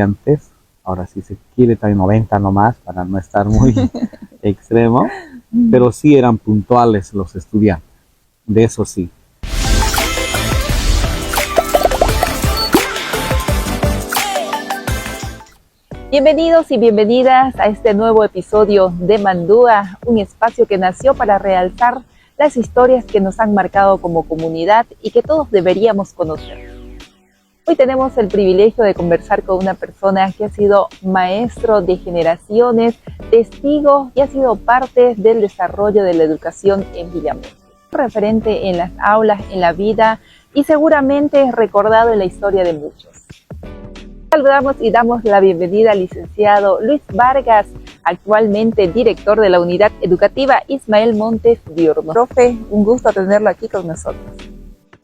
antes, ahora si se quiere también 90 nomás para no estar muy extremo, pero sí eran puntuales los estudiantes, de eso sí. Bienvenidos y bienvenidas a este nuevo episodio de Mandúa, un espacio que nació para realzar las historias que nos han marcado como comunidad y que todos deberíamos conocer. Hoy tenemos el privilegio de conversar con una persona que ha sido maestro de generaciones, testigo y ha sido parte del desarrollo de la educación en Villamontes. Referente en las aulas, en la vida y seguramente recordado en la historia de muchos. Saludamos y damos la bienvenida al licenciado Luis Vargas, actualmente director de la Unidad Educativa Ismael Montes Diurno. Profe, un gusto tenerlo aquí con nosotros.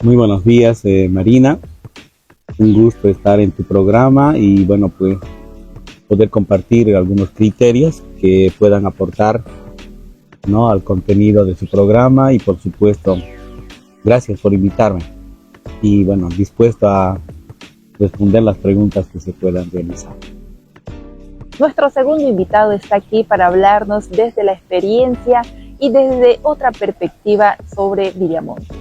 Muy buenos días, Marina. Un gusto estar en tu programa y bueno, pues poder compartir algunos criterios que puedan aportar, ¿no?, al contenido de su programa y por supuesto, gracias por invitarme y bueno, dispuesto a responder las preguntas que se puedan realizar. Nuestro segundo invitado está aquí para hablarnos desde la experiencia y desde otra perspectiva sobre Villamontes.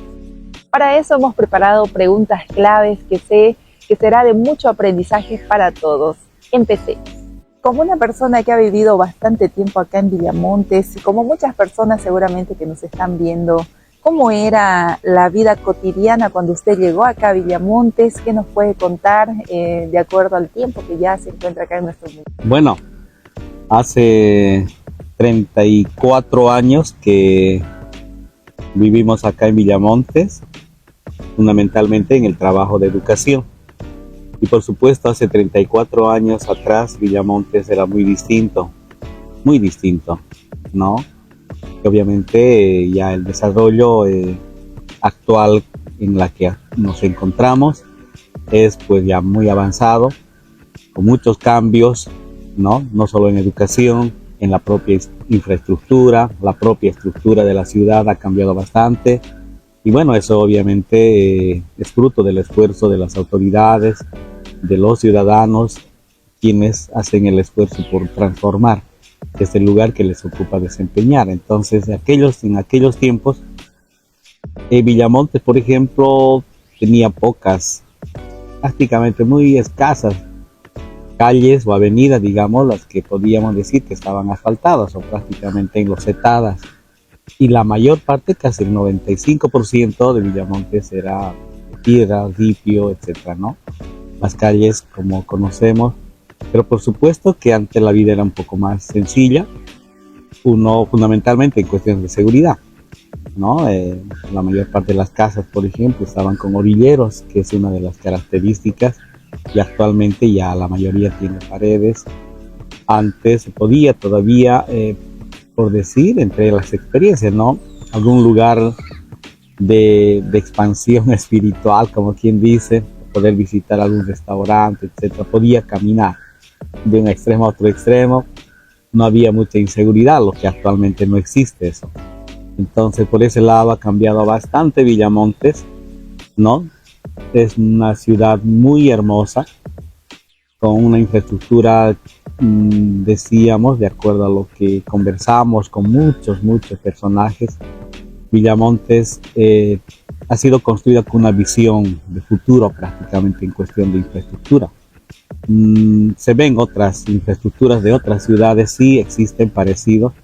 Para eso hemos preparado preguntas claves que sé que será de mucho aprendizaje para todos. Empecemos. Como una persona que ha vivido bastante tiempo acá en Villamontes y como muchas personas seguramente que nos están viendo, ¿cómo era la vida cotidiana cuando usted llegó acá a Villamontes? ¿Qué nos puede contar de acuerdo al tiempo que ya se encuentra acá en nuestro mundo? Bueno, hace 34 años que vivimos acá en Villamontes, fundamentalmente en el trabajo de educación. Y por supuesto, hace 34 años atrás, Villamontes era muy distinto, ¿no? Obviamente ya el desarrollo actual en la que nos encontramos es pues ya muy avanzado, con muchos cambios, ¿no? No solo en educación, en la propia infraestructura, la propia estructura de la ciudad ha cambiado bastante. Y bueno, eso obviamente es fruto del esfuerzo de las autoridades, de los ciudadanos, quienes hacen el esfuerzo por transformar este lugar que les ocupa desempeñar. Entonces, en aquellos tiempos, Villamontes, por ejemplo, tenía pocas, prácticamente muy escasas calles o avenidas, digamos, las que podíamos decir que estaban asfaltadas o prácticamente enlosetadas. Y la mayor parte, casi el 95% de Villamontes era piedra, ripio, etcétera, ¿no? Las calles como conocemos, pero por supuesto que antes la vida era un poco más sencilla, fundamentalmente en cuestiones de seguridad, ¿no? La mayor parte de las casas, por ejemplo, estaban con orilleros, que es una de las características, y actualmente ya la mayoría tiene paredes. Antes se podía todavía, por decir, entre las experiencias, ¿no?, algún lugar de expansión espiritual, como quien dice, poder visitar algún restaurante, etcétera. Podía caminar de un extremo a otro extremo, no había mucha inseguridad, lo que actualmente no existe eso. Entonces, por ese lado ha cambiado bastante Villamontes, ¿no? Es una ciudad muy hermosa, con una infraestructura, decíamos, de acuerdo a lo que conversamos con muchos personajes, Villamontes ha sido construida con una visión de futuro prácticamente en cuestión de infraestructura. Se ven otras infraestructuras de otras ciudades, sí existen parecidos,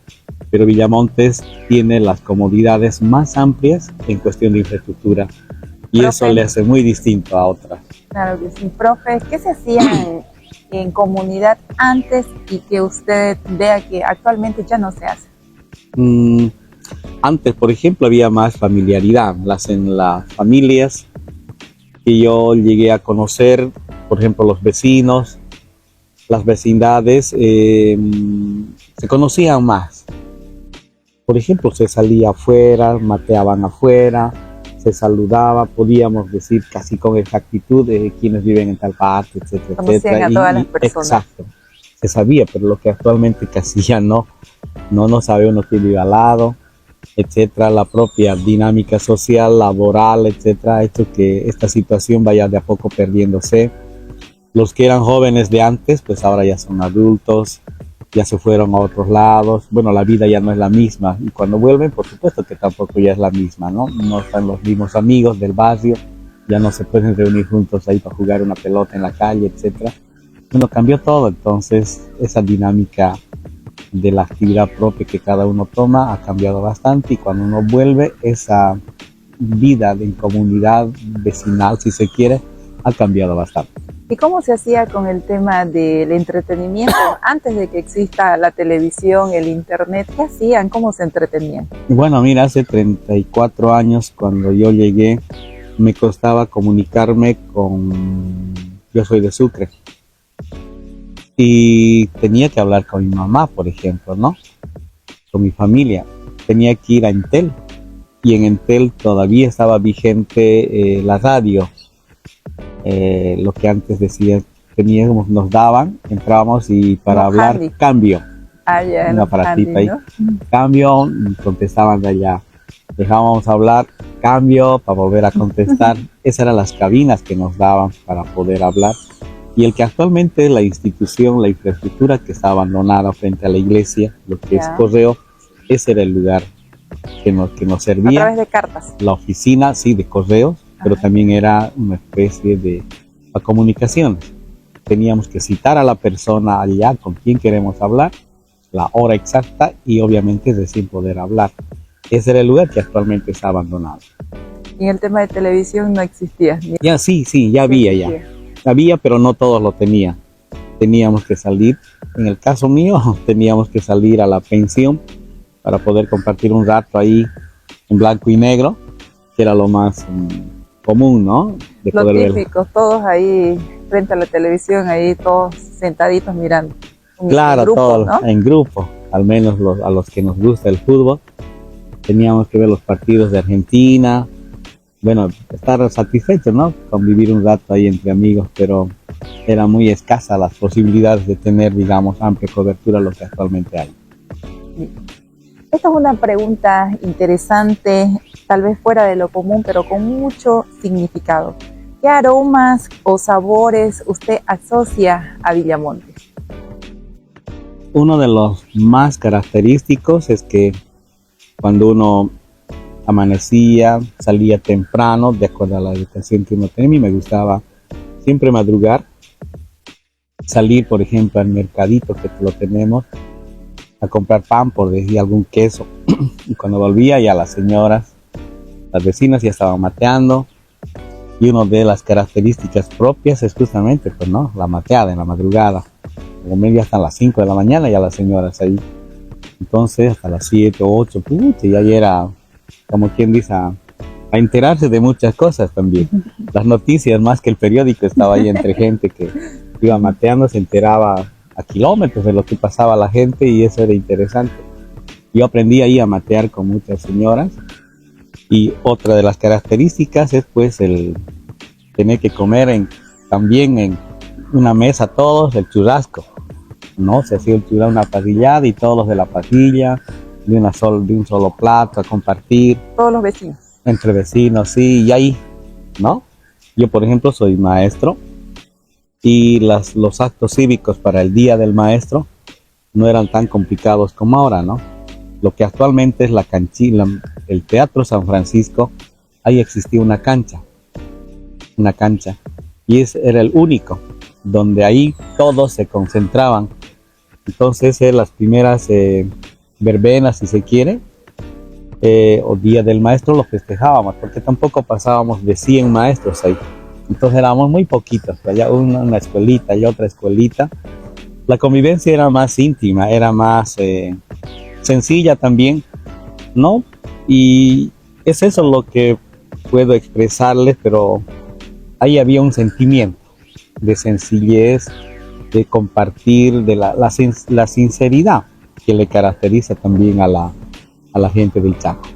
pero Villamontes tiene las comodidades más amplias en cuestión de infraestructura y profe, eso le hace muy distinto a otras. Claro que sí. Profe, ¿qué se hacía en comunidad antes y que usted vea que actualmente ya no se hace? Antes, por ejemplo, había más familiaridad. En las familias que yo llegué a conocer, por ejemplo, los vecinos, las vecindades, se conocían más. Por ejemplo, se salía afuera, mateaban afuera, se saludaba, podíamos decir casi con exactitud de quienes viven en tal parte, etcétera, conocían a todas las personas. Exacto, se sabía, pero lo que actualmente casi ya no sabe uno quién vive al lado, etcétera. La propia dinámica social, laboral, etcétera, ha hecho que esta situación vaya de a poco perdiéndose. Los que eran jóvenes de antes, pues ahora ya son adultos, ya se fueron a otros lados. Bueno, la vida ya no es la misma. Y cuando vuelven, por supuesto que tampoco ya es la misma, ¿no? No están los mismos amigos del barrio, ya no se pueden reunir juntos ahí para jugar una pelota en la calle, etcétera. Bueno, cambió todo, entonces esa dinámica de la actividad propia que cada uno toma ha cambiado bastante, y cuando uno vuelve, esa vida de comunidad vecinal, si se quiere, ha cambiado bastante. ¿Y cómo se hacía con el tema del entretenimiento antes de que exista la televisión, el internet? ¿Qué hacían? ¿Cómo se entretenían? Bueno, mira, hace 34 años cuando yo llegué, me costaba comunicarme con... Yo soy de Sucre. Y tenía que hablar con mi mamá, por ejemplo, ¿no? Con mi familia. Tenía que ir a Entel. Y en Entel todavía estaba vigente la radio. Lo que antes decían, teníamos, nos daban, entrábamos y para hablar, handy. Cambio. Ah, ya, un aparatito handy, ahí. ¿no? Cambio, contestaban de allá. Dejábamos hablar, cambio, para volver a contestar. Esas eran las cabinas que nos daban para poder hablar. Y el que actualmente es la institución, la infraestructura que está abandonada frente a la iglesia, lo que es correo, ese era el lugar que nos servía. A través de cartas. La oficina, sí, de correos, pero también era una especie de comunicaciones. Teníamos que citar a la persona allá con quien queremos hablar, la hora exacta y obviamente recién poder hablar. Ese era el lugar que actualmente está abandonado. Y el tema de televisión no existía. Ya sí, ya había ya. Había, pero no todos lo tenían. Teníamos que salir, en el caso mío, teníamos que salir a la pensión para poder compartir un rato ahí en blanco y negro, que era lo más común, ¿no? De lo poder típico, todos ahí frente a la televisión, ahí todos sentaditos mirando. Claro, grupo, todos, ¿no? En grupo, al menos a los que nos gusta el fútbol. Teníamos que ver los partidos de Argentina. Bueno, estar satisfechos, ¿no? Convivir un rato ahí entre amigos, pero era muy escasa las posibilidades de tener, digamos, amplia cobertura lo que actualmente hay. Esta es una pregunta interesante, tal vez fuera de lo común, pero con mucho significado. ¿Qué aromas o sabores usted asocia a Villamontes? Uno de los más característicos es que cuando uno amanecía, salía temprano, de acuerdo a la educación que uno tenía, y me gustaba siempre madrugar, salir, por ejemplo, al mercadito que lo tenemos, a comprar pan, por decir algún queso, y cuando volvía ya las señoras, las vecinas ya estaban mateando, y una de las características propias es justamente, pues, ¿no? La mateada en la madrugada, como media hasta las 5 de la mañana ya las señoras ahí, entonces hasta las 7 o 8, y ya era, como quien dice, a enterarse de muchas cosas también. Las noticias, más que el periódico, estaba ahí entre gente que iba mateando, se enteraba a kilómetros de lo que pasaba la gente, y eso era interesante. Yo aprendí ahí a matear con muchas señoras, y otra de las características es pues el tener que comer también en una mesa todos el churrasco, ¿no? Se hacía el churrasco, una parrillada, y todos los de la parrilla, de un solo plato, a compartir. Todos los vecinos. Entre vecinos, sí, y ahí, ¿no? Yo, por ejemplo, soy maestro, y los actos cívicos para el Día del Maestro no eran tan complicados como ahora, ¿no? Lo que actualmente es la canchilla, el Teatro San Francisco, ahí existía una cancha, y ese era el único, donde ahí todos se concentraban. Entonces, las primeras verbenas, si se quiere, o Día del Maestro, lo festejábamos, porque tampoco pasábamos de 100 maestros ahí. Entonces éramos muy poquitos, allá una escuelita y otra escuelita. La convivencia era más íntima, era más sencilla también, ¿no? Y es eso lo que puedo expresarles, pero ahí había un sentimiento de sencillez, de compartir, de la sinceridad que le caracteriza también a la gente del Chaco.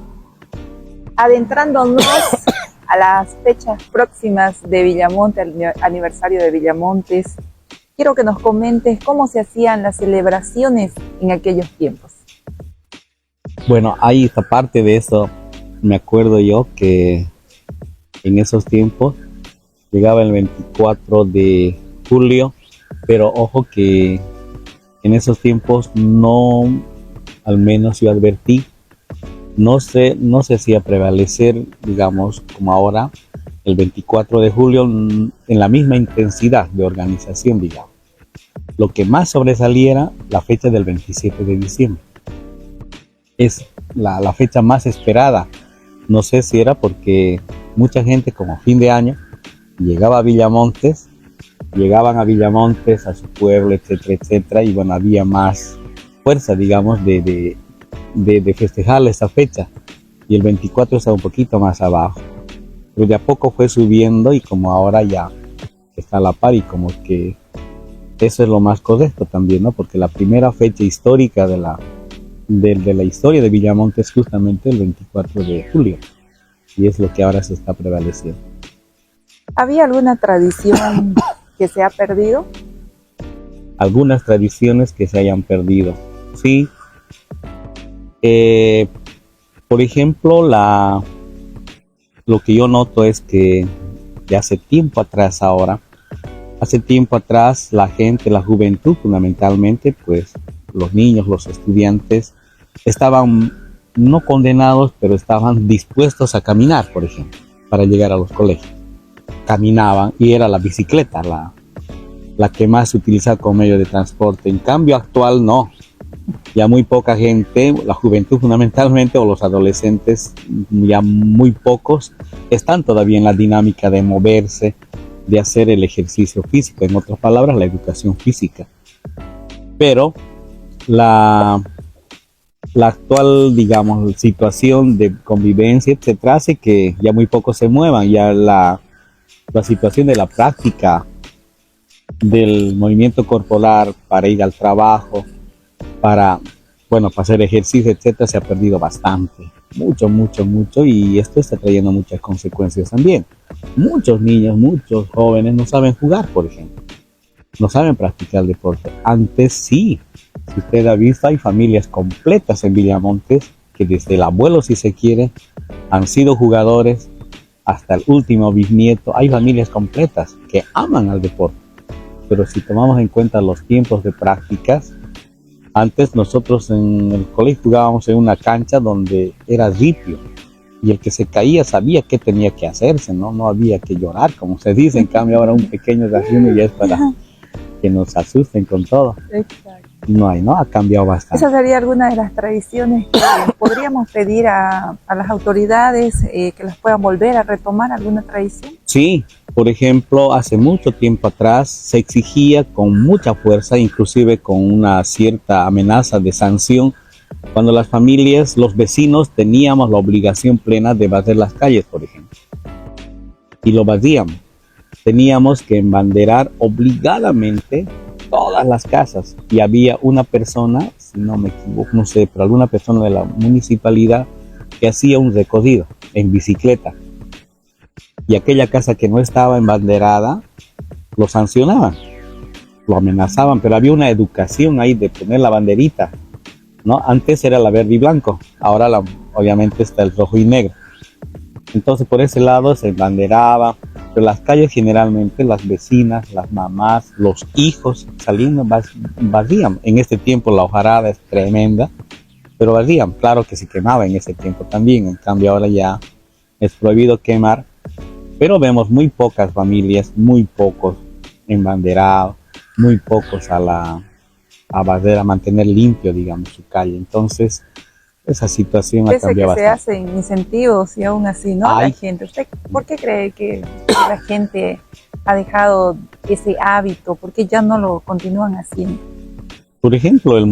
Adentrándonos a las fechas próximas de Villamontes, el aniversario de Villamontes, quiero que nos comentes cómo se hacían las celebraciones en aquellos tiempos. Bueno, ahí esta parte de eso, me acuerdo yo que en esos tiempos llegaba el 24 de julio, pero ojo que en esos tiempos no, al menos yo advertí, no se hacía prevalecer, digamos, como ahora, el 24 de julio en la misma intensidad de organización, digamos. Lo que más sobresaliera la fecha del 27 de diciembre. Es la fecha más esperada. No sé si era porque mucha gente como fin de año llegaban a Villamontes, a su pueblo, etcétera, etcétera, y bueno, había más fuerza, digamos, de festejar esa fecha. Y el 24 está un poquito más abajo. Pero de a poco fue subiendo y como ahora ya está a la par y como que eso es lo más correcto también, ¿no? Porque la primera fecha histórica de la historia de Villamontes es justamente el 24 de julio. Y es lo que ahora se está prevaleciendo. ¿Había alguna tradición que se ha perdido? Algunas tradiciones que se hayan perdido. Sí. Por ejemplo, lo que yo noto es que de hace tiempo atrás la gente, la juventud fundamentalmente, pues los niños, los estudiantes, estaban no condenados, pero estaban dispuestos a caminar, por ejemplo, para llegar a los colegios. Caminaban y era la bicicleta la que más se utilizaba como medio de transporte. En cambio actual no. Ya muy poca gente, la juventud fundamentalmente o los adolescentes, ya muy pocos, están todavía en la dinámica de moverse, de hacer el ejercicio físico, en otras palabras, la educación física. Pero la actual, digamos, situación de convivencia, etcétera, hace que ya muy pocos se muevan. Ya la situación de la práctica del movimiento corporal para ir al trabajo, para hacer ejercicio, etcétera, se ha perdido bastante, mucho, y esto está trayendo muchas consecuencias también. Muchos niños, muchos jóvenes no saben jugar, por ejemplo, no saben practicar deporte. Antes sí, si usted ha visto, hay familias completas en Villamontes que desde el abuelo, si se quiere, han sido jugadores hasta el último bisnieto. Hay familias completas que aman al deporte, pero si tomamos en cuenta los tiempos de prácticas, antes nosotros en el colegio jugábamos en una cancha donde era ripio y el que se caía sabía qué tenía que hacerse, no había que llorar, como se dice. En cambio ahora un pequeño desayuno ya es para que nos asusten con todo. Exacto. No ha cambiado bastante. Esa sería alguna de las tradiciones que podríamos pedir a las autoridades, que las puedan volver a retomar, alguna tradición. Sí, por ejemplo, hace mucho tiempo atrás se exigía con mucha fuerza, inclusive con una cierta amenaza de sanción, cuando las familias, los vecinos, teníamos la obligación plena de barrer las calles, por ejemplo. Y lo barríamos. Teníamos que embanderar obligadamente todas las casas, y había una persona, si no me equivoco, no sé, pero alguna persona de la municipalidad que hacía un recorrido en bicicleta, y aquella casa que no estaba embanderada lo sancionaban, lo amenazaban, pero había una educación ahí de poner la banderita, ¿no? Antes era la verde y blanco, ahora obviamente está el rojo y negro. Entonces por ese lado se embanderaba, pero las calles generalmente las vecinas, las mamás, los hijos saliendo barrían. En este tiempo la hojarada es tremenda, pero barrían. Claro que se quemaba en ese tiempo también, en cambio ahora ya es prohibido quemar, pero vemos muy pocas familias, muy pocos embanderados, muy pocos a barrer, a mantener limpio, digamos, su calle. Entonces esa situación ha cambiado bastante. Se hacen incentivos y aún así, ¿no? La gente. ¿Usted por qué cree que la gente ha dejado ese hábito? ¿Por qué ya no lo continúan haciendo? Por ejemplo,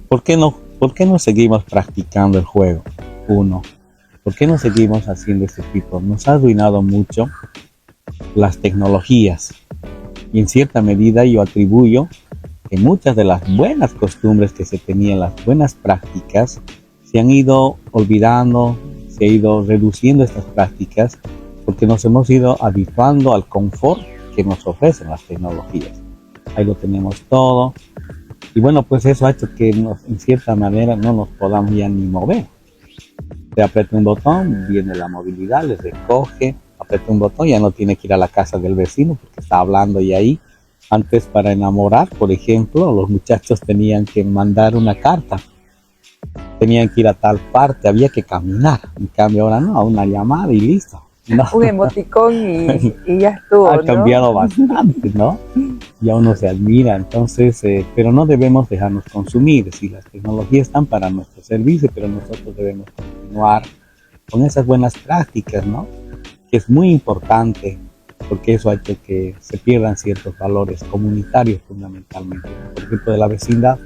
¿por qué no seguimos practicando el juego? Uno, ¿por qué no seguimos haciendo este tipo? Nos ha arruinado mucho las tecnologías. Y en cierta medida yo atribuyo que muchas de las buenas costumbres que se tenían, las buenas prácticas, se han ido olvidando, se ha ido reduciendo estas prácticas porque nos hemos ido habituando al confort que nos ofrecen las tecnologías. Ahí lo tenemos todo. Y bueno, pues eso ha hecho que en cierta manera no nos podamos ya ni mover. Se aprieta un botón, viene la movilidad, les recoge, aprieta un botón, ya no tiene que ir a la casa del vecino porque está hablando y ahí. Antes para enamorar, por ejemplo, los muchachos tenían que mandar una carta, tenían que ir a tal parte, había que caminar. En cambio ahora no, una llamada y listo. No, Un emoticón y ya estuvo, ha ¿no? cambiado bastante, ¿no? Ya uno se admira, entonces, pero no debemos dejarnos consumir. Si las tecnologías están para nuestro servicio, pero nosotros debemos continuar con esas buenas prácticas, ¿no? Que es muy importante, porque eso ha hecho que se pierdan ciertos valores comunitarios fundamentalmente. Por ejemplo, de la vecindad,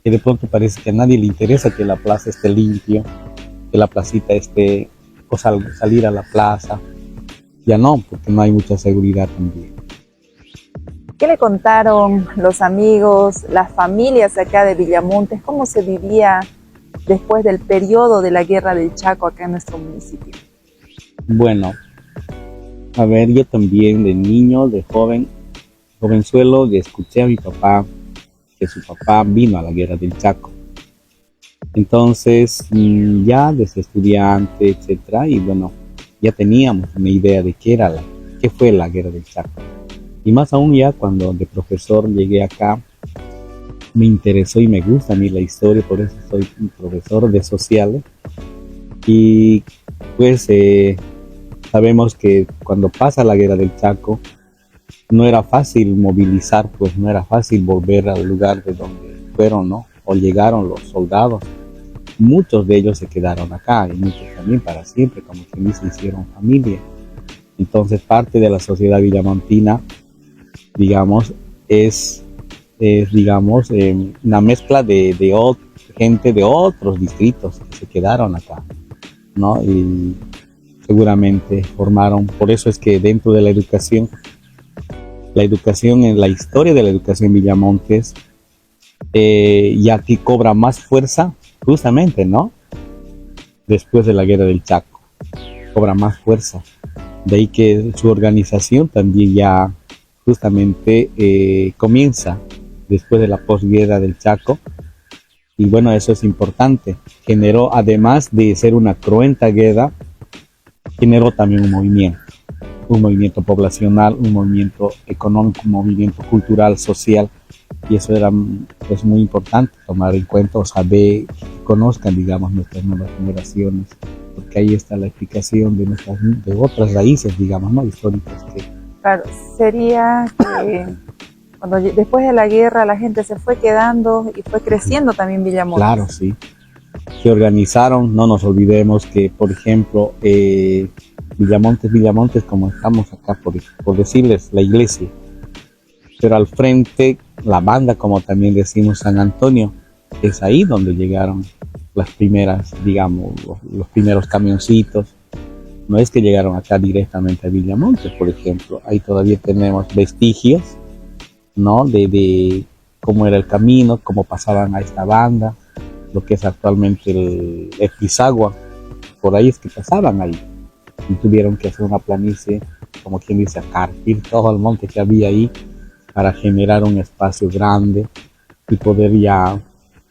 que de pronto parece que a nadie le interesa que la plaza esté limpia, que la placita esté, o salir a la plaza. Ya no, porque no hay mucha seguridad también. ¿Qué le contaron los amigos, las familias acá de Villamontes? ¿Cómo se vivía después del periodo de la Guerra del Chaco acá en nuestro municipio? Bueno, a ver, yo también de niño, de jovenzuelo, le escuché a mi papá que su papá vino a la Guerra del Chaco. Entonces, ya desde estudiante, etcétera, y bueno, ya teníamos una idea de qué fue la Guerra del Chaco. Y más aún ya cuando de profesor llegué acá, me interesó y me gusta a mí la historia, por eso soy un profesor de sociales. Y pues sabemos que cuando pasa la Guerra del Chaco, no era fácil movilizar, pues no era fácil volver al lugar de donde fueron, ¿no? O llegaron los soldados. Muchos de ellos se quedaron acá y muchos también para siempre, como quien dice, hicieron familia. Entonces parte de la sociedad villamontina, digamos, es digamos, una mezcla de gente de otros distritos que se quedaron acá, ¿no? Y seguramente formaron, por eso es que dentro de la educación, en la historia de la educación en Villamontes, ya que cobra más fuerza, justamente, ¿no? Después de la Guerra del Chaco, cobra más fuerza. De ahí que su organización también ya justamente comienza después de la posguerra del Chaco. Y bueno, eso es importante. Generó, además de ser una cruenta guerra, generó también un movimiento poblacional, un movimiento económico, un movimiento cultural, social. Y eso era pues, muy importante tomar en cuenta, o saber, que conozcan, digamos, nuestras nuevas generaciones, porque ahí está la explicación de otras raíces, digamos, ¿no? Históricas. Claro, sería que después de la guerra la gente se fue quedando y fue creciendo también Villamontes. Claro, sí. Se organizaron, no nos olvidemos que, por ejemplo, Villamontes, como estamos acá, por decirles, la iglesia, pero al frente, la banda, como también decimos, San Antonio, es ahí donde llegaron las primeras, digamos, los primeros camioncitos. No es que llegaron acá directamente a Villamontes, por ejemplo, ahí todavía tenemos vestigios, ¿no? De cómo era el camino, cómo pasaban a esta banda, lo que es actualmente el Pisagua, por ahí es que pasaban ahí. Y tuvieron que hacer una planicie, como quien dice, carpir todo el monte que había ahí para generar un espacio grande y poder ya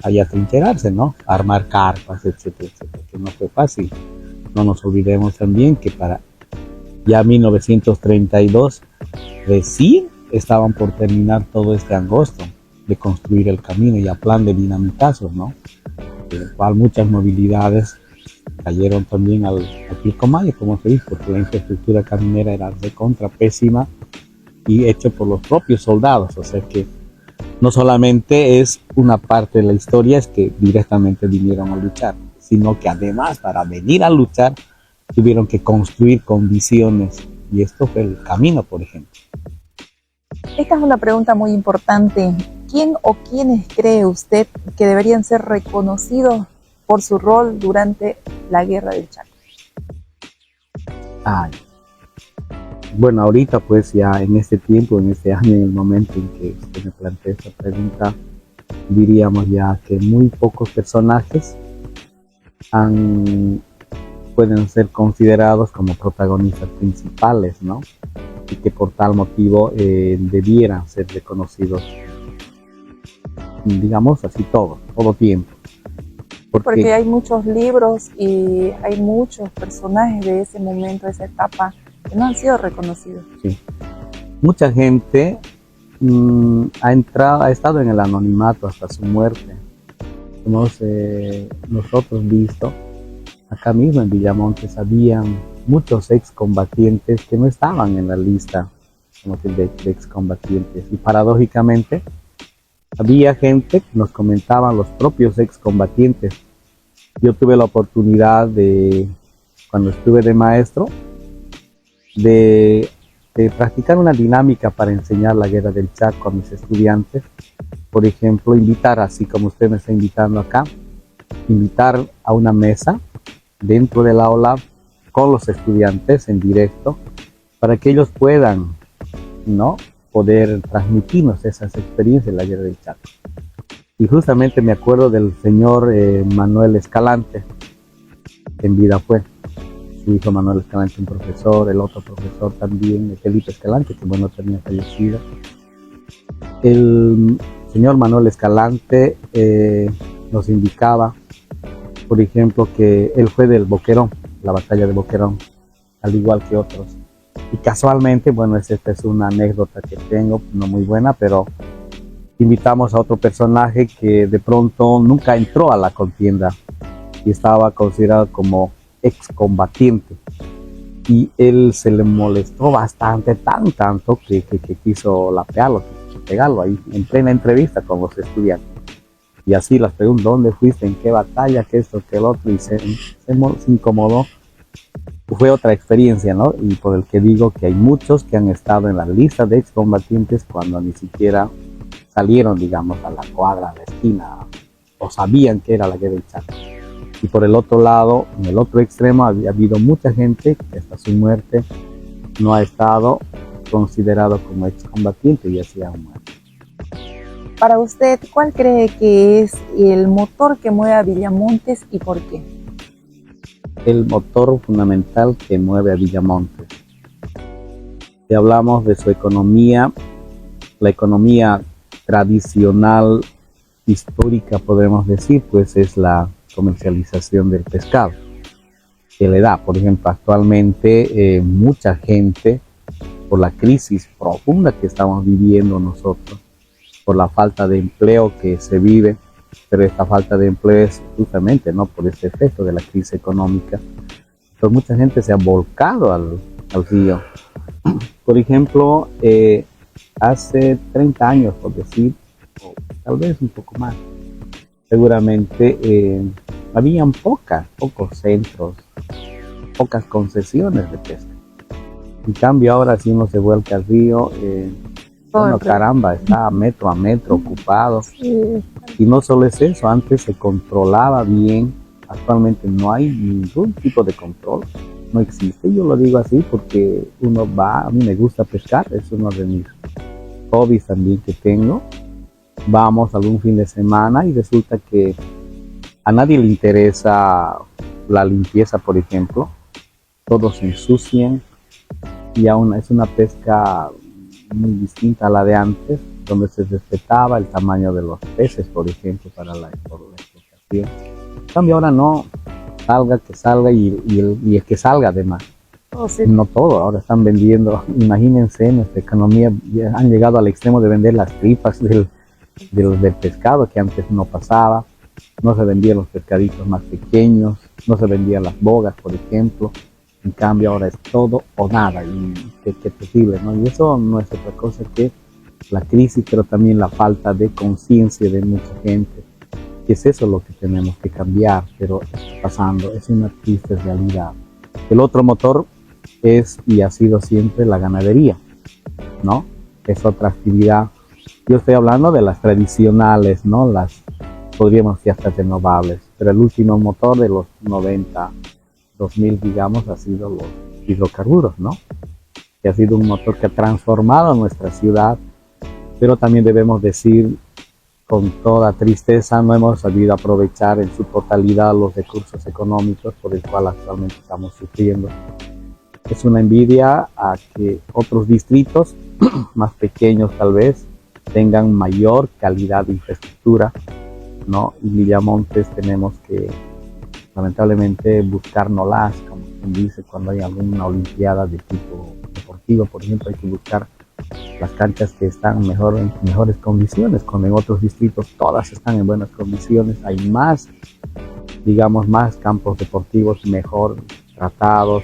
allá trincherarse, ¿no? Armar carpas, etcétera, etcétera, que no fue fácil. No nos olvidemos también que para ya 1932 recién estaban por terminar todo este angosto de construir el camino y a plan de dinamitazos, ¿no? De cual muchas movilidades cayeron también al Pilcomayo, como se dice, porque la infraestructura caminera era recontra pésima y hecho por los propios soldados, o sea que no solamente es una parte de la historia es que directamente vinieron a luchar, sino que además para venir a luchar tuvieron que construir condiciones y esto fue el camino, por ejemplo. Esta es una pregunta muy importante. ¿Quién o quiénes cree usted que deberían ser reconocidos por su rol durante la Guerra del Chaco? Bueno, ahorita pues ya en este tiempo, en este año, en el momento en que usted me plantea esta pregunta, diríamos ya que muy pocos personajes pueden ser considerados como protagonistas principales, ¿no? Y que por tal motivo debieran ser reconocidos, digamos así, todo tiempo. Porque hay muchos libros y hay muchos personajes de ese momento, de esa etapa, que no han sido reconocidos. Sí. Mucha gente ha estado en el anonimato hasta su muerte. Hemos nosotros visto, acá mismo en Villamontes, habían muchos excombatientes que no estaban en la lista como que de excombatientes. Y paradójicamente, había gente que nos comentaban los propios excombatientes. Yo tuve la oportunidad de, cuando estuve de maestro, de practicar una dinámica para enseñar la guerra del Chaco a mis estudiantes. Por ejemplo, invitar, así como usted me está invitando acá, invitar a una mesa dentro del aula con los estudiantes en directo para que ellos puedan, ¿no?, poder transmitirnos esas experiencias de la guerra del Chaco. Y justamente me acuerdo del señor Manuel Escalante, que en vida fue. Su hijo Manuel Escalante, un profesor, el otro profesor también, Felipe Escalante, que bueno, también fallecido. El señor Manuel Escalante nos indicaba, por ejemplo, que él fue del Boquerón, la batalla de Boquerón, al igual que otros. Y casualmente, bueno, esta es una anécdota que tengo, no muy buena, pero invitamos a otro personaje que de pronto nunca entró a la contienda y estaba considerado como excombatiente. Y él se le molestó bastante, tanto que quiso lapearlo, pegarlo ahí en plena entrevista con los estudiantes. Y así las preguntó, ¿dónde fuiste? ¿En qué batalla? ¿Qué esto? ¿Qué el otro? Y se incomodó. Fue otra experiencia, ¿no? Y por el que digo que hay muchos que han estado en la lista de excombatientes cuando ni siquiera salieron, digamos, a la cuadra, a la esquina, o sabían que era la guerra del Chaco. Y por el otro lado, en el otro extremo, ha habido mucha gente que hasta su muerte no ha estado considerado como excombatiente y así han muerto. Para usted, ¿cuál cree que es el motor que mueve a Villamontes y por qué? El motor fundamental que mueve a Villamontes. Si hablamos de su economía, la economía tradicional, histórica, podemos decir, pues es la comercialización del pescado que le da. Por ejemplo, actualmente mucha gente, por la crisis profunda que estamos viviendo nosotros, por la falta de empleo que se vive, pero esta falta de empleo es justamente, ¿no?, por este efecto de la crisis económica. Entonces mucha gente se ha volcado al río. Por ejemplo, hace 30 años, por decir, o tal vez un poco más, seguramente habían pocos centros, pocas concesiones de pesca. En cambio ahora si uno se vuelca al río, bueno, caramba, está metro a metro ocupado. Sí. Y no solo es eso, antes se controlaba bien, actualmente no hay ningún tipo de control, no existe. Yo lo digo así porque uno va, a mí me gusta pescar, es uno de mis hobbies también que tengo. Vamos algún fin de semana y resulta que a nadie le interesa la limpieza, por ejemplo. Todos se ensucian y aún es una pesca muy distinta a la de antes, donde se respetaba el tamaño de los peces, por ejemplo, para la exportación. En cambio ahora no, que salga y el que salga además. Oh, sí. No todo, ahora están vendiendo, imagínense, nuestra economía han llegado al extremo de vender las tripas del pescado, que antes no pasaba. No se vendían los pescaditos más pequeños, no se vendían las bogas, por ejemplo. En cambio ahora es todo o nada, y qué posible, ¿no? Y eso no es otra cosa que la crisis, pero también la falta de conciencia de mucha gente. Y es eso lo que tenemos que cambiar, pero está pasando, es una triste realidad. El otro motor es y ha sido siempre la ganadería, ¿no? Es otra actividad. Yo estoy hablando de las tradicionales, ¿no? Las, podríamos decir, hasta renovables, pero el último motor de los 90, 2000, digamos, ha sido los hidrocarburos, ¿no? Que ha sido un motor que ha transformado nuestra ciudad, pero también debemos decir con toda tristeza, no hemos sabido aprovechar en su totalidad los recursos económicos por el cual actualmente estamos sufriendo. Es una envidia a que otros distritos más pequeños tal vez tengan mayor calidad de infraestructura, ¿no? Y Villamontes tenemos que lamentablemente buscárnoslas, como quien dice, cuando hay alguna olimpiada de tipo deportivo, por ejemplo, hay que buscar las canchas que están en mejores condiciones, cuando en otros distritos todas están en buenas condiciones. Hay más, digamos, más campos deportivos mejor tratados,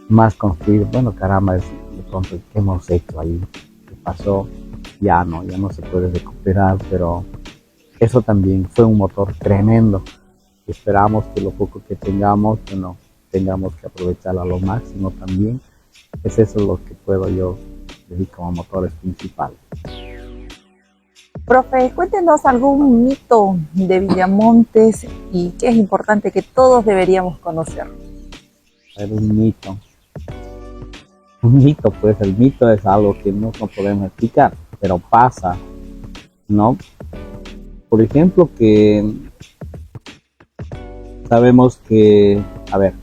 más construidos. Bueno, caramba, de pronto, ¿qué hemos hecho ahí? ¿Qué pasó? Ya no se puede recuperar, pero eso también fue un motor tremendo. Esperamos que lo poco que tengamos, bueno, tengamos que aprovecharlo a lo máximo también. Es eso lo que puedo yo decir como motores principales. Profe, cuéntenos algún mito de Villamontes y que es importante que todos deberíamos conocer. Es un mito. Un mito, pues el mito es algo que no podemos explicar, pero pasa, ¿no? Por ejemplo, que sabemos que, a ver,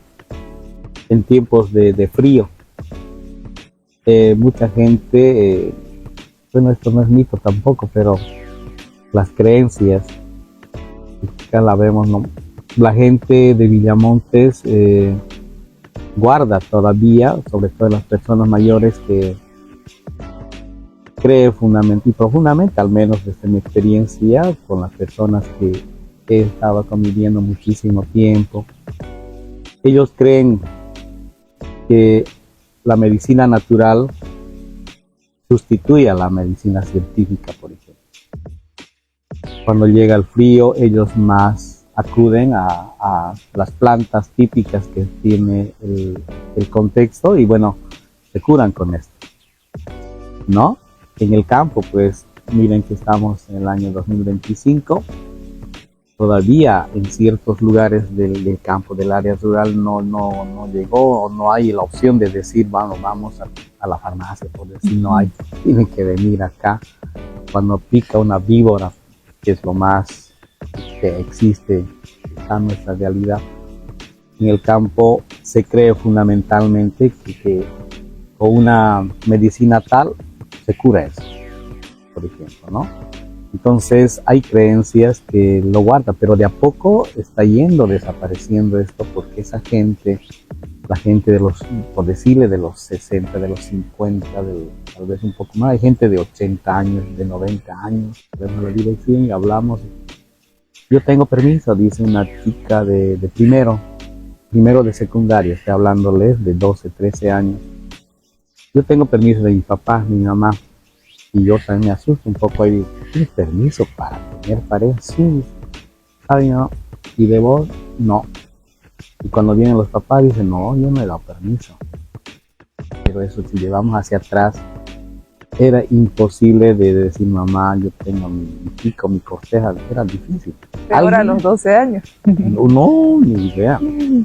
en tiempos de frío, mucha gente, bueno, esto no es mito tampoco, pero las creencias, acá la vemos, ¿no? La gente de Villamontes guarda todavía, sobre todo las personas mayores, que cree fundamentalmente y profundamente, al menos desde mi experiencia con las personas que he estado conviviendo muchísimo tiempo. Ellos creen que la medicina natural sustituye a la medicina científica, por ejemplo. Cuando llega el frío, ellos más acuden a las plantas típicas que tiene el contexto y bueno, se curan con esto, ¿no? En el campo, pues miren que estamos en el año 2025, todavía en ciertos lugares del campo, del área rural, no llegó o no hay la opción de decir, bueno, vamos a la farmacia, por decir, no hay, tienen que venir acá. Cuando pica una víbora, que es lo más que existe en nuestra realidad, en el campo se cree fundamentalmente que con una medicina tal se cura eso, por ejemplo, ¿no? Entonces hay creencias que lo guardan, pero de a poco está desapareciendo esto, porque esa gente, la gente de los, por decirle, de los 60, de los 50, tal vez un poco más, hay gente de 80 años, de 90 años, vemos la dirección y hablamos. Yo tengo permiso, dice una chica de primero de secundaria, estoy hablándoles de 12, 13 años. Yo tengo permiso de mi papá, mi mamá, y yo también me asusto un poco ahí. ¿Tienes permiso para tener pareja? Sí, ¿saben? No. ¿Y de vos? No. Y cuando vienen los papás dicen, no, yo no he dado permiso. Pero eso, si llevamos hacia atrás, era imposible de decir, mamá, yo tengo mi pico, mi corteja, era difícil. Ahora a los 12 años. No, ni idea.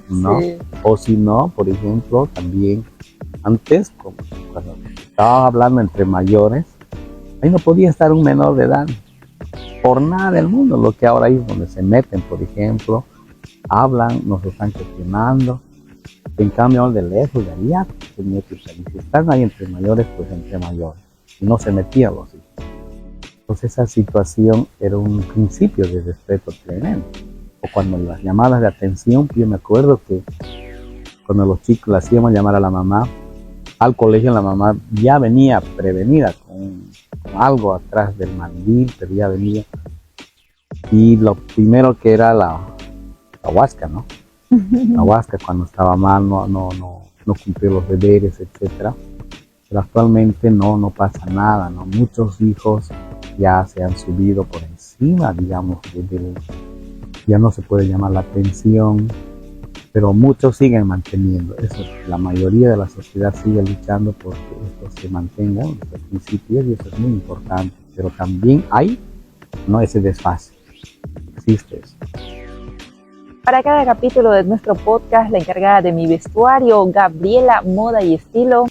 No. Sí. O si no, por ejemplo, también antes, cuando estaba hablando entre mayores, ahí no podía estar un menor de edad, por nada del mundo. Lo que ahora es donde se meten, por ejemplo, hablan, nos están cuestionando. En cambio, de lejos, de allá, tenía que salir. Si están ahí entre mayores, pues entre mayores. Y no se metían los hijos. Entonces esa situación era un principio de respeto tremendo. O cuando las llamadas de atención, yo me acuerdo que cuando los chicos le hacíamos llamar a la mamá, al colegio, la mamá ya venía prevenida con algo atrás del mandil, pero ya venía. Y lo primero que era la huasca, ¿no? La huasca cuando estaba mal, no cumplió los deberes, etcétera. Pero actualmente no pasa nada, ¿no? Muchos hijos ya se han subido por encima, digamos, ya no se puede llamar la atención, pero muchos siguen manteniendo eso. La mayoría de la sociedad sigue luchando porque esto se mantenga, estos principios, y eso es muy importante. Pero también hay, ¿no?, ese desfase. Existe eso. Para cada capítulo de nuestro podcast, la encargada de mi vestuario, Gabriela Moda y Estilo,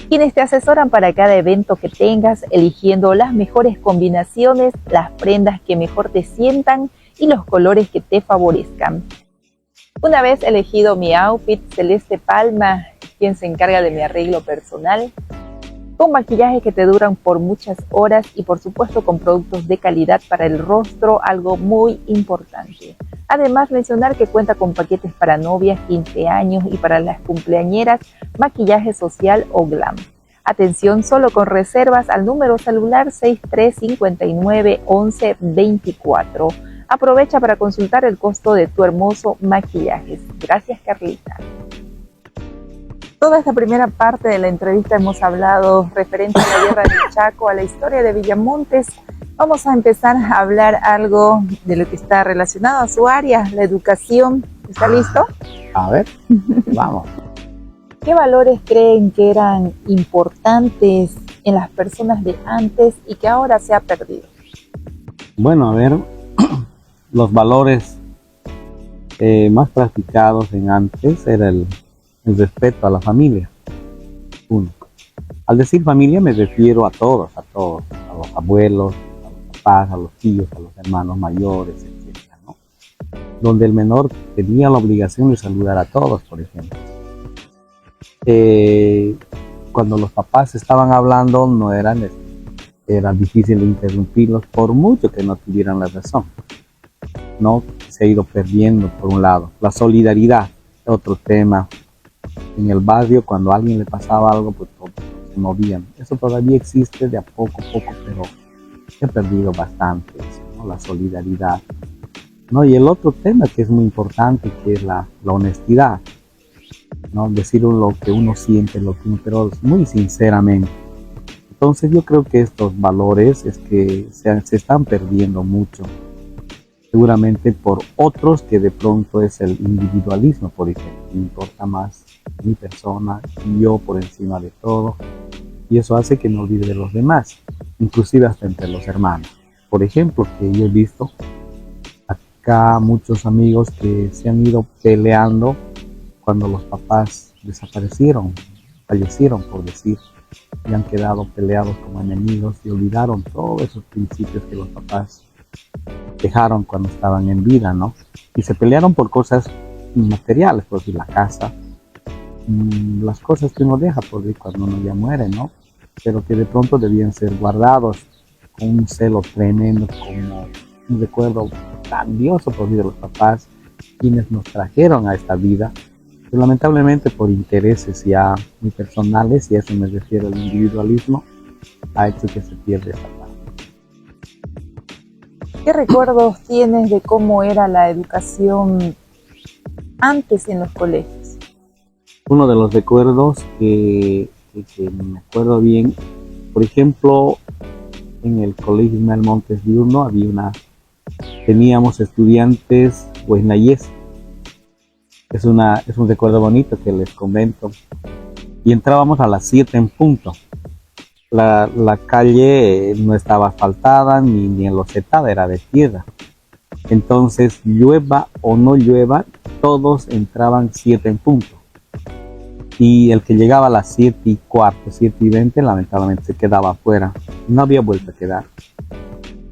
quienes te asesoran para cada evento que tengas, eligiendo las mejores combinaciones, las prendas que mejor te sientan y los colores que te favorezcan. Una vez elegido mi outfit, Celeste Palma, quien se encarga de mi arreglo personal, con maquillaje que te duran por muchas horas y por supuesto con productos de calidad para el rostro, algo muy importante. Además, mencionar que cuenta con paquetes para novias, 15 años y para las cumpleañeras, maquillaje social o glam. Atención solo con reservas al número celular 6359-1124. Aprovecha para consultar el costo de tu hermoso maquillaje. Gracias, Carlita. Toda esta primera parte de la entrevista hemos hablado referente a la guerra del Chaco, a la historia de Villamontes. Vamos a empezar a hablar algo de lo que está relacionado a su área, la educación. ¿Está listo? A ver, vamos. ¿Qué valores creen que eran importantes en las personas de antes y que ahora se ha perdido? Bueno, a ver, los valores más practicados en antes era el respeto a la familia. Uno. Al decir familia me refiero a todos, a los abuelos, a los papás, a los tíos, a los hermanos mayores, etcétera, ¿no? Donde el menor tenía la obligación de saludar a todos, por ejemplo. Cuando los papás estaban hablando era difícil interrumpirlos por mucho que no tuvieran la razón, ¿no? Se ha ido perdiendo por un lado. La solidaridad, otro tema. En el barrio, cuando a alguien le pasaba algo, pues todos se movían. Eso todavía existe de a poco, pero se ha perdido bastante eso, ¿no? La solidaridad, ¿no? Y el otro tema que es muy importante, que es la honestidad, ¿no? Decir lo que uno siente, pero muy sinceramente. Entonces yo creo que estos valores es que se están perdiendo mucho, seguramente por otros que de pronto es el individualismo, por ejemplo. Me importa más mi persona y yo por encima de todo, y eso hace que me olvide de los demás, inclusive hasta entre los hermanos. Por ejemplo, que yo he visto acá muchos amigos que se han ido peleando cuando los papás desaparecieron, fallecieron por decir, y han quedado peleados como enemigos y olvidaron todos esos principios que los papás dejaron cuando estaban en vida, ¿no? Y se pelearon por cosas materiales, por decir, la casa, las cosas que uno deja por decir cuando uno ya muere, ¿no? Pero que de pronto debían ser guardados con un celo tremendo, como un recuerdo grandioso por decir de los papás, quienes nos trajeron a esta vida. Pero lamentablemente por intereses ya muy personales, y a eso me refiero al individualismo, ha hecho que se pierda esta parte. ¿Qué recuerdos tienes de cómo era la educación antes en los colegios? Uno de los recuerdos que me acuerdo bien, por ejemplo, en el Colegio Ismael Montes Diurno teníamos estudiantes huesnayes. Es un recuerdo bonito que les comento. Y entrábamos a las 7 en punto. La calle no estaba asfaltada ni enlosetada, era de tierra. Entonces, llueva o no llueva, todos entraban 7 en punto. Y el que llegaba a las 7:15, 7:20, lamentablemente se quedaba afuera. No había vuelta a quedar.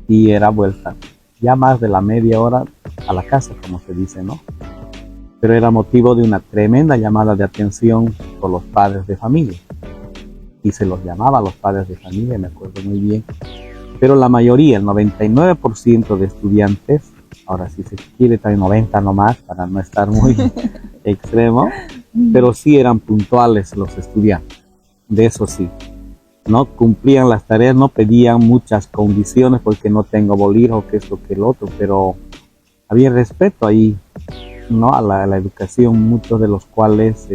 Y era vuelta ya más de la media hora a la casa, como se dice, ¿no? Pero era motivo de una tremenda llamada de atención por los padres de familia. Y se los llamaba a los padres de familia, me acuerdo muy bien. Pero la mayoría, el 99% de estudiantes, ahora si se quiere también 90 nomás, para no estar muy extremo, pero sí eran puntuales los estudiantes, de eso sí. No cumplían las tareas, no pedían muchas condiciones porque no tengo bolígrafo, que esto, que el otro, pero había respeto ahí, ¿no? a la educación, muchos de los cuales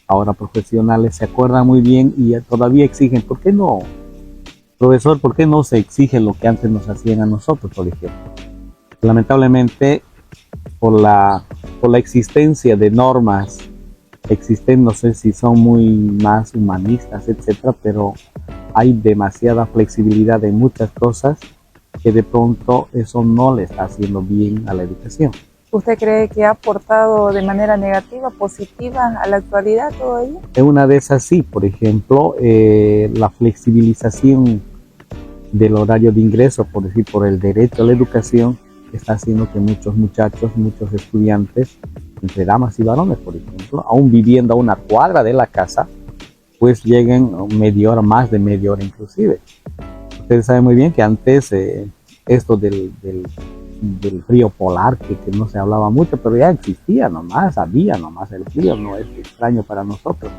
ahora profesionales se acuerdan muy bien y todavía exigen. ¿Por qué no, profesor, por qué no se exige lo que antes nos hacían a nosotros, por ejemplo? Lamentablemente, por la existencia de normas, no sé si son muy más humanistas, etcétera, pero hay demasiada flexibilidad en muchas cosas que de pronto eso no le está haciendo bien a la educación. ¿Usted cree que ha aportado de manera negativa, positiva a la actualidad todo ello? En una de esas sí, por ejemplo, la flexibilización del horario de ingreso, por decir, por el derecho a la educación, está haciendo que muchos muchachos, muchos estudiantes, entre damas y varones, por ejemplo, aún viviendo a una cuadra de la casa, pues lleguen media hora, más de media hora inclusive. Ustedes saben muy bien que antes esto del frío polar, que no se hablaba mucho, pero ya existía nomás, había nomás el frío, no es extraño para nosotros.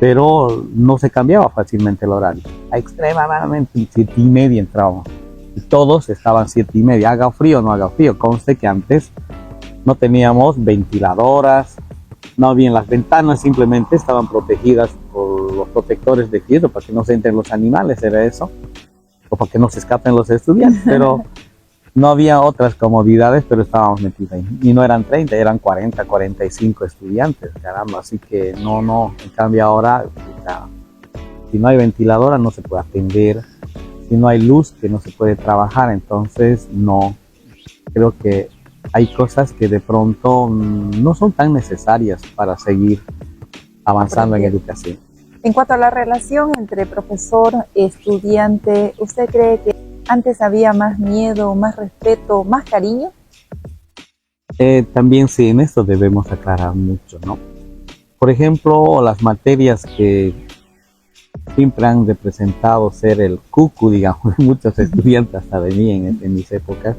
pero no se cambiaba fácilmente el horario. Extremadamente 7:30 entrábamos. Y todos estaban 7:30, haga frío o no haga frío. Conste que antes no teníamos ventiladoras, no habían las ventanas, simplemente estaban protegidas por los protectores de hierro para que no se entren los animales, era eso, o para que no se escapen los estudiantes, pero no había otras comodidades, pero estábamos metidos ahí. Y no eran 30, eran 40, 45 estudiantes, caramba, así que no, en cambio ahora, o sea, si no hay ventiladora no se puede atender, si no hay luz que no se puede trabajar, entonces no, creo que hay cosas que de pronto no son tan necesarias para seguir avanzando en educación. En cuanto a la relación entre profesor y estudiante, ¿usted cree que antes había más miedo, más respeto, más cariño? También sí, en esto debemos aclarar mucho, ¿no? Por ejemplo, las materias que siempre han representado ser el cucu, digamos, de muchos estudiantes, hasta de mí en mis épocas,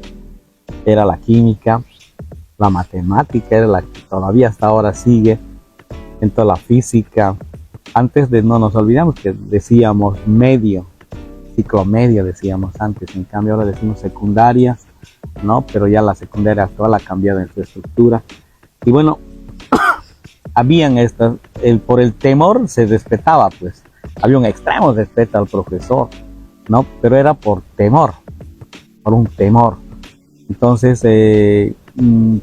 era la química, la matemática, era la que todavía hasta ahora sigue, en toda la física. Antes no nos olvidamos que decíamos medio, ciclo medio decíamos antes, en cambio ahora decimos secundarias, ¿no? Pero ya la secundaria actual ha cambiado en su estructura. Y bueno, habían estas, por el temor se respetaba, pues, había un extremo respeto al profesor, ¿no? Pero era por temor, por un temor. Entonces,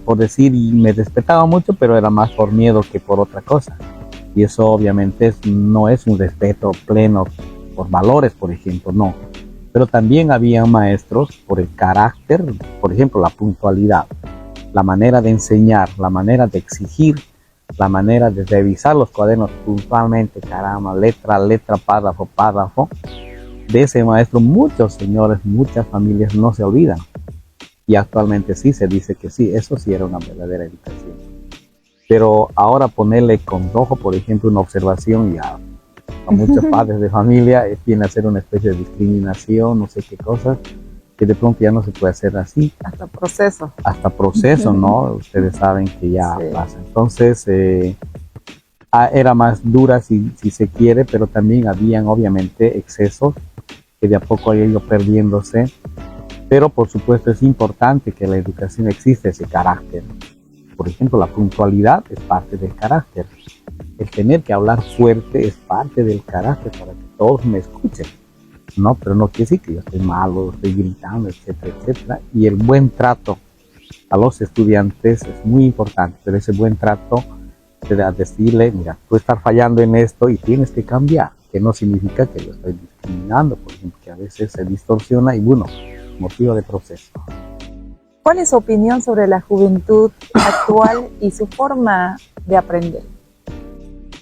por decir, me respetaba mucho, pero era más por miedo que por otra cosa. Y eso obviamente no es un respeto pleno por valores, por ejemplo, no. Pero también había maestros por el carácter, por ejemplo, la puntualidad, la manera de enseñar, la manera de exigir, la manera de revisar los cuadernos puntualmente, caramba, letra a letra, párrafo a párrafo. De ese maestro muchos señores, muchas familias no se olvidan. Y actualmente sí se dice que sí, eso sí era una verdadera educación. Pero ahora ponerle con rojo, por ejemplo, una observación, ya a muchos padres de familia viene a ser una especie de discriminación, no sé qué cosas, que de pronto ya no se puede hacer así. Hasta proceso. Hasta proceso, ¿no? Ustedes saben que ya sí pasa. Entonces, era más dura si se quiere, pero también habían obviamente excesos que de a poco han ido perdiéndose. Pero por supuesto es importante que la educación exista ese carácter. Por ejemplo, la puntualidad es parte del carácter. El tener que hablar fuerte es parte del carácter para que todos me escuchen, ¿no? Pero no quiere decir que yo estoy malo, estoy gritando, etcétera, etcétera. Y el buen trato a los estudiantes es muy importante, pero ese buen trato de decirle, mira, tú estás fallando en esto y tienes que cambiar, que no significa que lo estoy discriminando, por ejemplo, que a veces se distorsiona y bueno, motivo de proceso. ¿Cuál es su opinión sobre la juventud actual y su forma de aprender?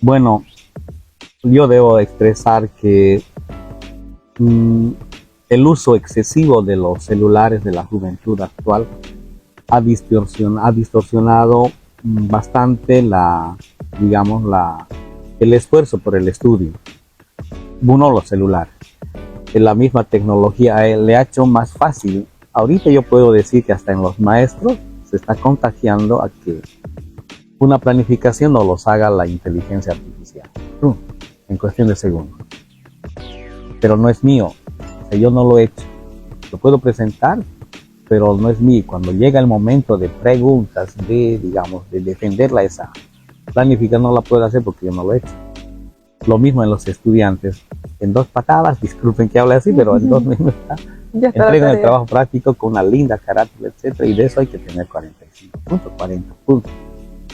Bueno, yo debo expresar que el uso excesivo de los celulares de la juventud actual ha distorsionado bastante el esfuerzo por el estudio. Uno, los celulares. La misma tecnología le ha hecho más fácil. Ahorita yo puedo decir que hasta en los maestros se está contagiando a que una planificación no los haga la inteligencia artificial, en cuestión de segundos. Pero no es mío, o sea, yo no lo he hecho. Lo puedo presentar, pero no es mío. Cuando llega el momento de preguntas, de defenderla, esa planificación no la puedo hacer porque yo no lo he hecho. Lo mismo en los estudiantes. En 2 patadas, disculpen que hable así, pero en 2 minutos entregan el trabajo práctico con una linda carátula, etcétera, y de eso hay que tener 45 puntos, 40 puntos.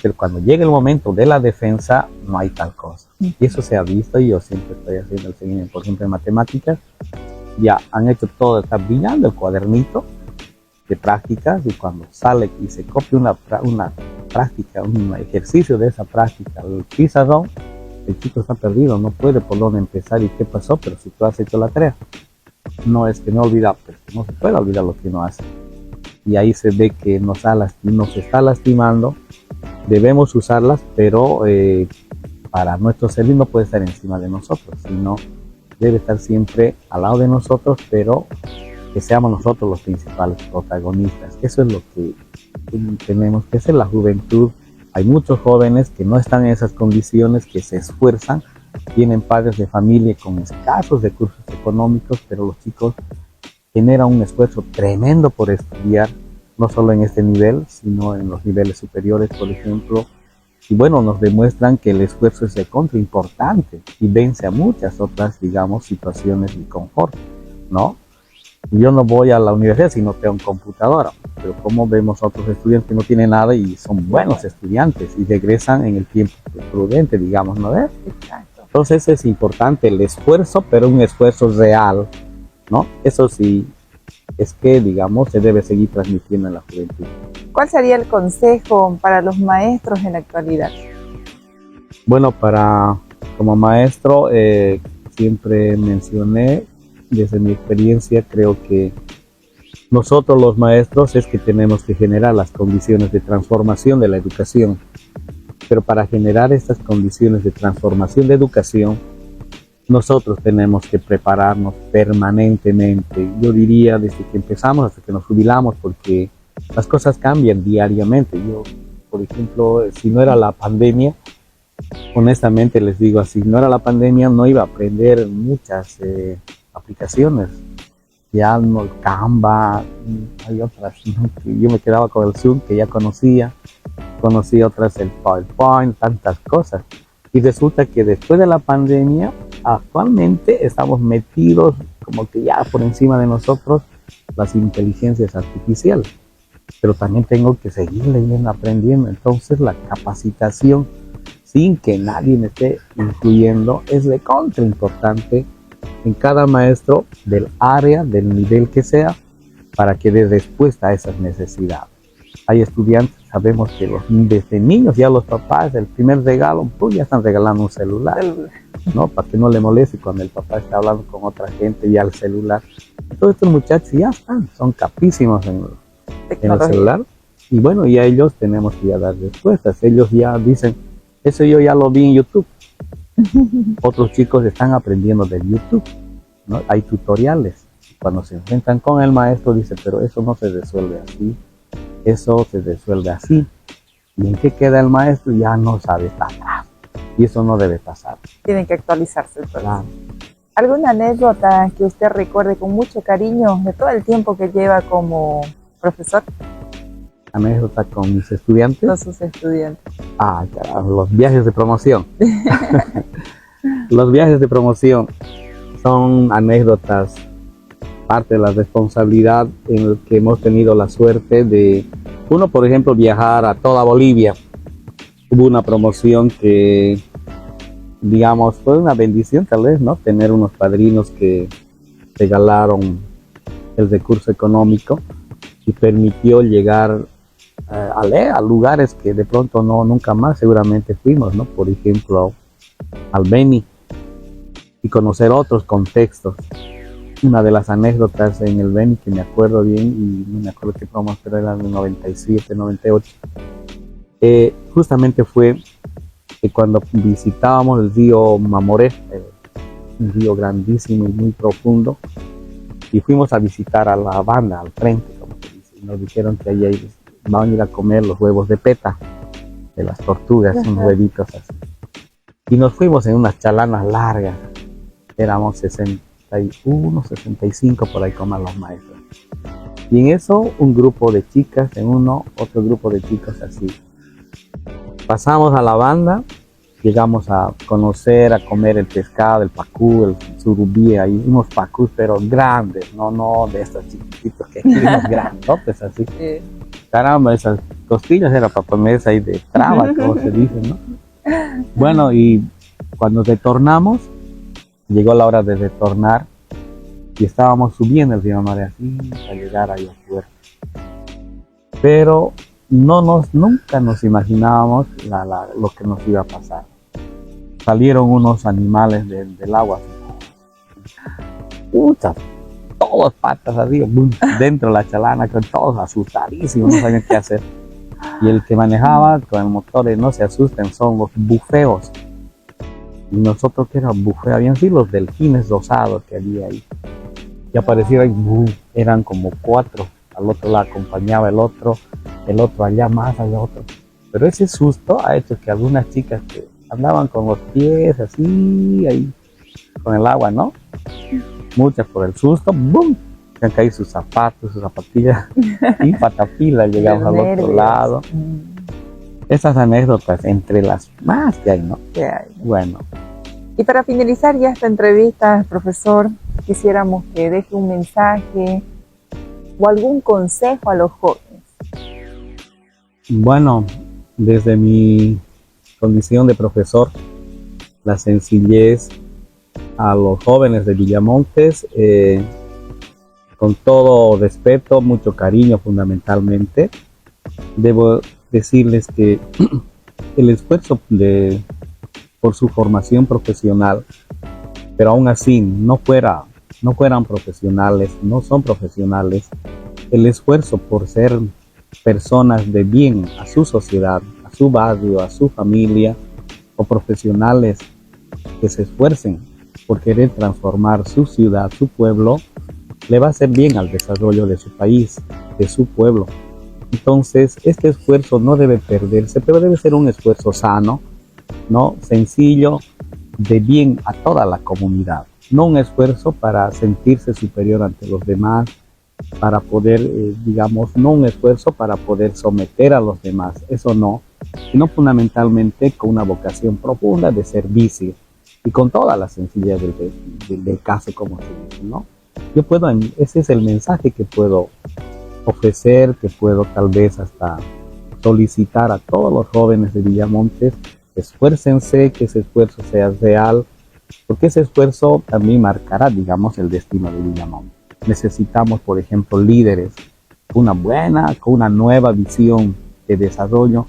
Pero cuando llega el momento de la defensa, no hay tal cosa. Y eso se ha visto, y yo siempre estoy haciendo el seguimiento, por ejemplo, en matemáticas, ya han hecho todo, está brillando el cuadernito de prácticas, y cuando sale y se copia una práctica, un ejercicio de esa práctica, el pizarrón, el chico está perdido, no puede por dónde empezar y qué pasó, pero si tú has hecho la tarea, no es que no olvida, pero no se puede olvidar lo que uno hace. Y ahí se ve que nos está lastimando. Debemos usarlas, pero para nuestro servicio no puede estar encima de nosotros, sino debe estar siempre al lado de nosotros, pero que seamos nosotros los principales protagonistas. Eso es lo que tenemos que hacer. La juventud, hay muchos jóvenes que no están en esas condiciones, que se esfuerzan, Tienen padres de familia con escasos recursos económicos, pero los chicos generan un esfuerzo tremendo por estudiar, no solo en este nivel, sino en los niveles superiores, por ejemplo. Y bueno, nos demuestran que el esfuerzo es de contra importante y vence a muchas otras, digamos, situaciones de confort, ¿no? Yo no voy a la universidad si no tengo computadora, pero como vemos a otros estudiantes que no tienen nada y son buenos estudiantes y regresan en el tiempo prudente, digamos, ¿no ves? Exacto. Entonces es importante el esfuerzo, pero un esfuerzo real, ¿no? Eso sí, es que, digamos, se debe seguir transmitiendo en la juventud. ¿Cuál sería el consejo para los maestros en la actualidad? Bueno, como maestro, siempre mencioné, desde mi experiencia, creo que nosotros los maestros es que tenemos que generar las condiciones de transformación de la educación. Pero para generar estas condiciones de transformación de educación, nosotros tenemos que prepararnos permanentemente. Yo diría desde que empezamos hasta que nos jubilamos, porque las cosas cambian diariamente. Yo, por ejemplo, si no era la pandemia, honestamente les digo así, no era la pandemia, no iba a aprender muchas aplicaciones. Ya no, Canva, hay otras, ¿no? Yo me quedaba con el Zoom que ya conocía, conocí otras, el PowerPoint, tantas cosas. Y resulta que después de la pandemia, actualmente estamos metidos como que ya por encima de nosotros las inteligencias artificiales. Pero también tengo que seguir leyendo, aprendiendo. Entonces la capacitación, sin que nadie me esté incluyendo, es de contra importante en cada maestro del área, del nivel que sea, para que dé respuesta a esas necesidades. Hay estudiantes, sabemos que desde niños ya los papás, el primer regalo, pues ya están regalando un celular, ¿no? Para que no le moleste cuando el papá está hablando con otra gente, ya el celular. Todos estos muchachos ya son capísimos en el celular. Y bueno, y a ellos tenemos que ya dar respuestas. Ellos ya dicen, eso yo ya lo vi en YouTube. Otros chicos están aprendiendo de YouTube, ¿no? Hay tutoriales. Cuando se enfrentan con el maestro, dice, pero eso no se resuelve así, eso se resuelve así. ¿Y en qué queda el maestro? Ya no sabe, está atrás. Y eso no debe pasar. Tienen que actualizarse. Claro. ¿Alguna anécdota que usted recuerde con mucho cariño de todo el tiempo que lleva como profesor? Anécdota con mis estudiantes. Con sus estudiantes. Ah, carajo, los viajes de promoción. Los viajes de promoción son anécdotas, parte de la responsabilidad en la que hemos tenido la suerte de, uno, por ejemplo, viajar a toda Bolivia. Hubo una promoción que, digamos, fue una bendición tal vez, ¿no? Tener unos padrinos que regalaron el recurso económico y permitió llegar a lugares que de pronto nunca más seguramente fuimos, ¿no? Por ejemplo, al Beni, y conocer otros contextos. Una de las anécdotas en el Beni que me acuerdo bien, y no me acuerdo qué promo, pero era en el 97, 98, justamente fue que cuando visitábamos el río Mamoré, un río grandísimo y muy profundo, y fuimos a visitar a la banda al frente, como se dice, y nos dijeron que allí van a ir a comer los huevos de peta de las tortugas, unos huevitos así. Y nos fuimos en unas chalanas largas, éramos 61, 65 por ahí como los maestros. Y en eso un grupo de chicas, en uno, otro grupo de chicos así. Pasamos a la banda, llegamos a conocer, a comer el pescado, el pacú, el surubí, ahí unos pacús pero grandes, no de estos chiquititos que aquí unos grandotes así. Caramba, esas costillas eran para ponerse ahí de traba, como se dice, ¿no? Bueno, y cuando retornamos, llegó la hora de retornar y estábamos subiendo el río Mamoré así para llegar ahí al puerto. Pero nunca nos imaginábamos lo que nos iba a pasar. Salieron unos animales del agua, muchas, todas patas así, dentro de la chalana, con todos asustadísimos, no sabían qué hacer. Y el que manejaba con el motor, no se asusten, son los bufeos. Y nosotros, que era bufeo, habían sido los delfines rosados que había ahí. Y aparecieron, eran como 4, al otro la acompañaba el otro allá más, allá otro. Pero ese susto ha hecho que algunas chicas que andaban con los pies así, ahí, con el agua, ¿no? Muchas por el susto, ¡bum! Se han caído sus zapatos, sus zapatillas, y patapila, llegamos al otro lado. Esas anécdotas entre las más que hay, ¿no? ¿Qué hay? Bueno. Y para finalizar ya esta entrevista, profesor, quisiéramos que deje un mensaje o algún consejo a los jóvenes. Bueno, desde mi condición de profesor, la sencillez a los jóvenes de Villamontes, con todo respeto, mucho cariño fundamentalmente, debo decirles que el esfuerzo por su formación profesional, pero aún así no fueran profesionales, no son profesionales, el esfuerzo por ser personas de bien a su sociedad, a su barrio, a su familia, o profesionales que se esfuercen por querer transformar su ciudad, su pueblo, le va a hacer bien al desarrollo de su país, de su pueblo. Entonces, este esfuerzo no debe perderse, pero debe ser un esfuerzo sano, ¿no? Sencillo, de bien a toda la comunidad. No un esfuerzo para sentirse superior ante los demás, para poder, no un esfuerzo para poder someter a los demás, eso no, sino fundamentalmente con una vocación profunda de servicio y con toda la sencillez del caso, como se dice, ¿no? Ese es el mensaje que puedo ofrecer, que puedo tal vez hasta solicitar a todos los jóvenes de Villamontes: esfuércense, que ese esfuerzo sea real, porque ese esfuerzo también marcará, el destino de Villamontes. Necesitamos, por ejemplo, líderes con una nueva visión de desarrollo,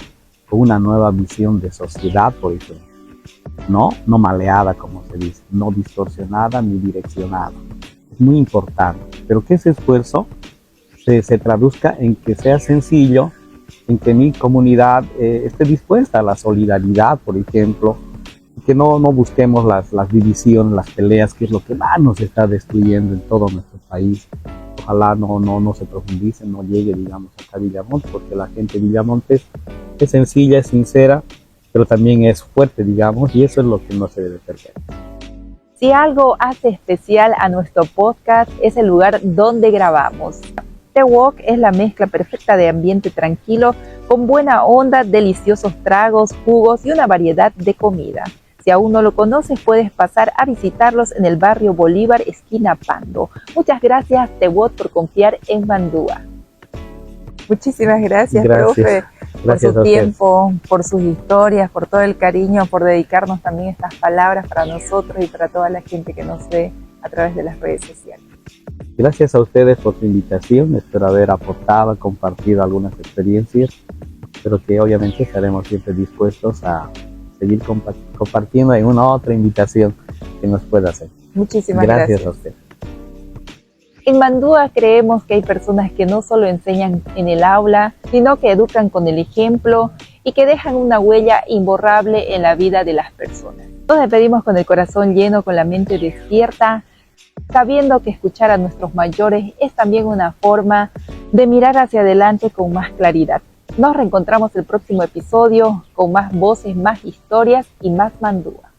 con una nueva visión de sociedad, por ejemplo. No maleada, como se dice, no distorsionada ni direccionada. Es muy importante, pero que ese esfuerzo se traduzca en que sea sencillo, en que mi comunidad esté dispuesta a la solidaridad, por ejemplo, que no busquemos las divisiones, las peleas, que es lo que más nos está destruyendo en todo nuestro país. Ojalá no se profundice, no llegue, acá a Villamontes, porque la gente de Villamontes es sencilla, es sincera, pero también es fuerte, y eso es lo que no se debe perder. Si algo hace especial a nuestro podcast, es el lugar donde grabamos. The Walk es la mezcla perfecta de ambiente tranquilo, con buena onda, deliciosos tragos, jugos y una variedad de comida. Si aún no lo conoces, puedes pasar a visitarlos en el barrio Bolívar, esquina Pando. Muchas gracias, Tewot, por confiar en Mandúa. Muchísimas gracias, profe, por su tiempo, por sus historias, por todo el cariño, por dedicarnos también estas palabras para nosotros y para toda la gente que nos ve a través de las redes sociales. Gracias a ustedes por su invitación. Espero haber aportado, compartido algunas experiencias, pero que obviamente estaremos siempre dispuestos a seguir compartiendo en una otra invitación que nos pueda hacer. Muchísimas gracias. Gracias a usted. En Mandúa creemos que hay personas que no solo enseñan en el aula, sino que educan con el ejemplo y que dejan una huella imborrable en la vida de las personas. Nos despedimos con el corazón lleno, con la mente despierta, sabiendo que escuchar a nuestros mayores es también una forma de mirar hacia adelante con más claridad. Nos reencontramos el próximo episodio con más voces, más historias y más Mandúa.